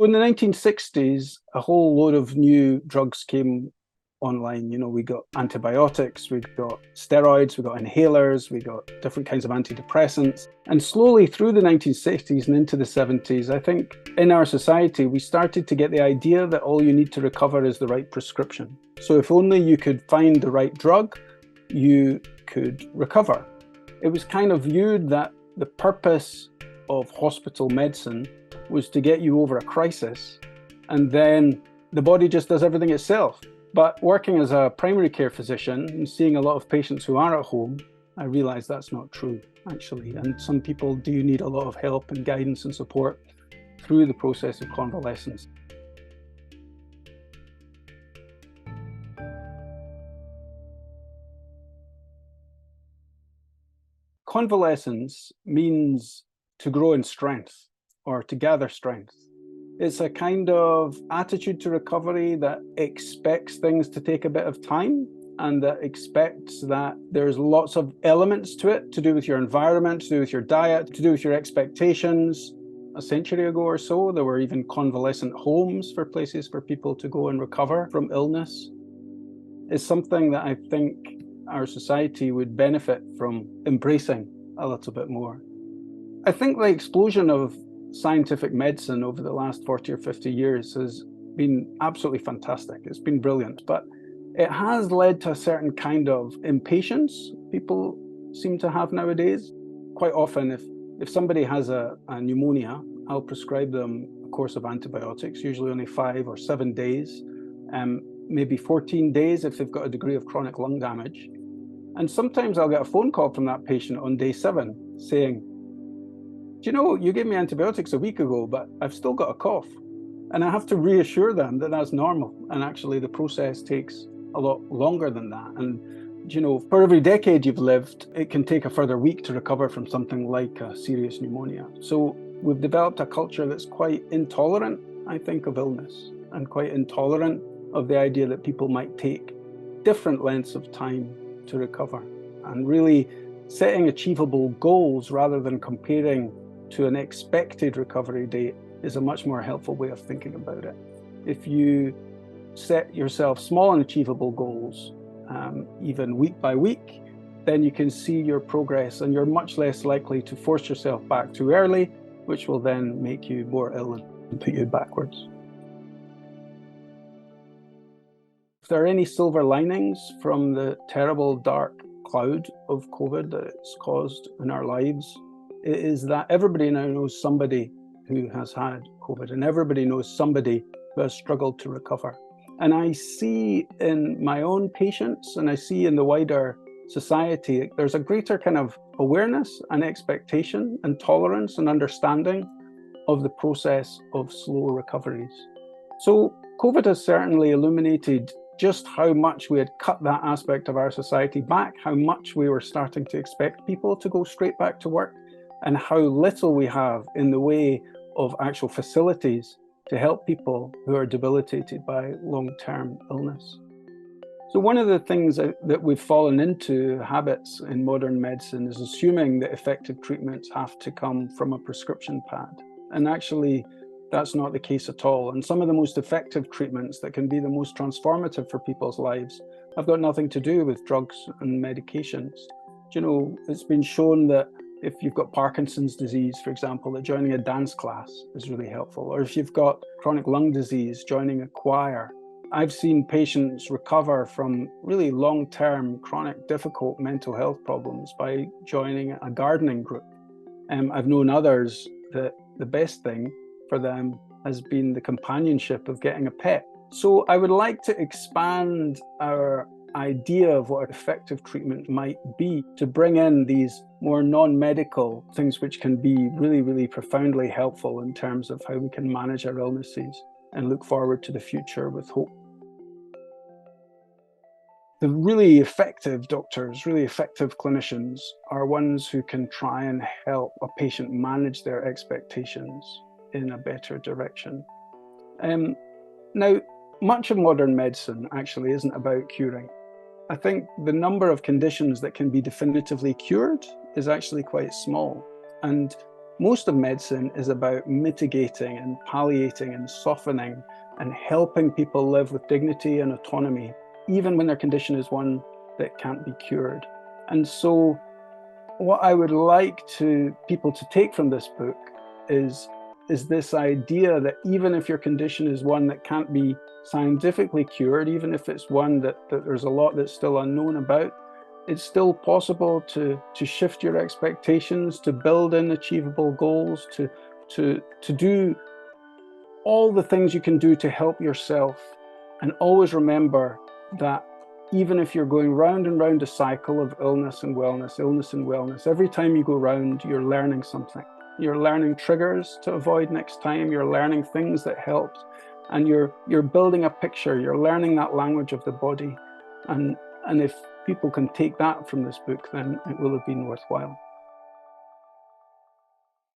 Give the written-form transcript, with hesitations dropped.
In the 1960s, a whole load of new drugs came online. We got antibiotics, we got steroids, we got inhalers, we got different kinds of antidepressants. And slowly through the 1960s and into the 70s, I think in our society, we started to get the idea that all you need to recover is the right prescription. So if only you could find the right drug, you could recover. It was kind of viewed that the purpose of hospital medicine was to get you over a crisis, and then the body just does everything itself. But working as a primary care physician and seeing a lot of patients who are at home, I realized that's not true, actually. And some people do need a lot of help and guidance and support through the process of convalescence. Convalescence means to grow in strength or to gather strength. It's a kind of attitude to recovery that expects things to take a bit of time and that expects that there's lots of elements to it to do with your environment, to do with your diet, to do with your expectations. A century ago or so, there were even convalescent homes for places for people to go and recover from illness. It's something that I think our society would benefit from embracing a little bit more. I think the explosion of scientific medicine over the last 40 or 50 years has been absolutely fantastic. It's been brilliant, but it has led to a certain kind of impatience people seem to have nowadays. Quite often, if somebody has a pneumonia, I'll prescribe them a course of antibiotics, usually only 5 or 7 days, maybe 14 days if they've got a degree of chronic lung damage. And sometimes I'll get a phone call from that patient on day 7 saying, "Do you know, you gave me antibiotics a week ago, but I've still got a cough." And I have to reassure them that that's normal. And actually the process takes a lot longer than that. And, for every decade you've lived, it can take a further week to recover from something like a serious pneumonia. So we've developed a culture that's quite intolerant, I think, of illness, and quite intolerant of the idea that people might take different lengths of time to recover, and really setting achievable goals rather than comparing to an expected recovery date is a much more helpful way of thinking about it. If you set yourself small and achievable goals, even week by week, then you can see your progress and you're much less likely to force yourself back too early, which will then make you more ill and put you backwards. If there are any silver linings from the terrible dark cloud of COVID that it's caused in our lives, it is that everybody now knows somebody who has had COVID, and everybody knows somebody who has struggled to recover. And I see in my own patients, and I see in the wider society, there's a greater kind of awareness and expectation and tolerance and understanding of the process of slow recoveries. So COVID has certainly illuminated just how much we had cut that aspect of our society back, how much we were starting to expect people to go straight back to work, and how little we have in the way of actual facilities to help people who are debilitated by long-term illness. So one of the things that we've fallen into habits in modern medicine is assuming that effective treatments have to come from a prescription pad. And actually, that's not the case at all. And some of the most effective treatments that can be the most transformative for people's lives have got nothing to do with drugs and medications. It's been shown that if you've got Parkinson's disease, for example, that joining a dance class is really helpful. Or if you've got chronic lung disease, joining a choir. I've seen patients recover from really long-term, chronic, difficult mental health problems by joining a gardening group. I've known others that the best thing for them has been the companionship of getting a pet. So I would like to expand our idea of what effective treatment might be to bring in these more non-medical things which can be really, really profoundly helpful in terms of how we can manage our illnesses and look forward to the future with hope. The really effective doctors, really effective clinicians are ones who can try and help a patient manage their expectations in a better direction. Now, much of modern medicine actually isn't about curing. I think the number of conditions that can be definitively cured is actually quite small. And most of medicine is about mitigating and palliating and softening and helping people live with dignity and autonomy, even when their condition is one that can't be cured. And so what I would like people to take from this book is this idea that even if your condition is one that can't be scientifically cured, even if it's one that there's a lot that's still unknown about, it's still possible to shift your expectations, to build in achievable goals, to do all the things you can do to help yourself. And always remember that even if you're going round and round a cycle of illness and wellness, every time you go round, you're learning something. You're learning triggers to avoid next time. You're learning things that help, and you're building a picture. You're learning that language of the body, and if people can take that from this book, then it will have been worthwhile.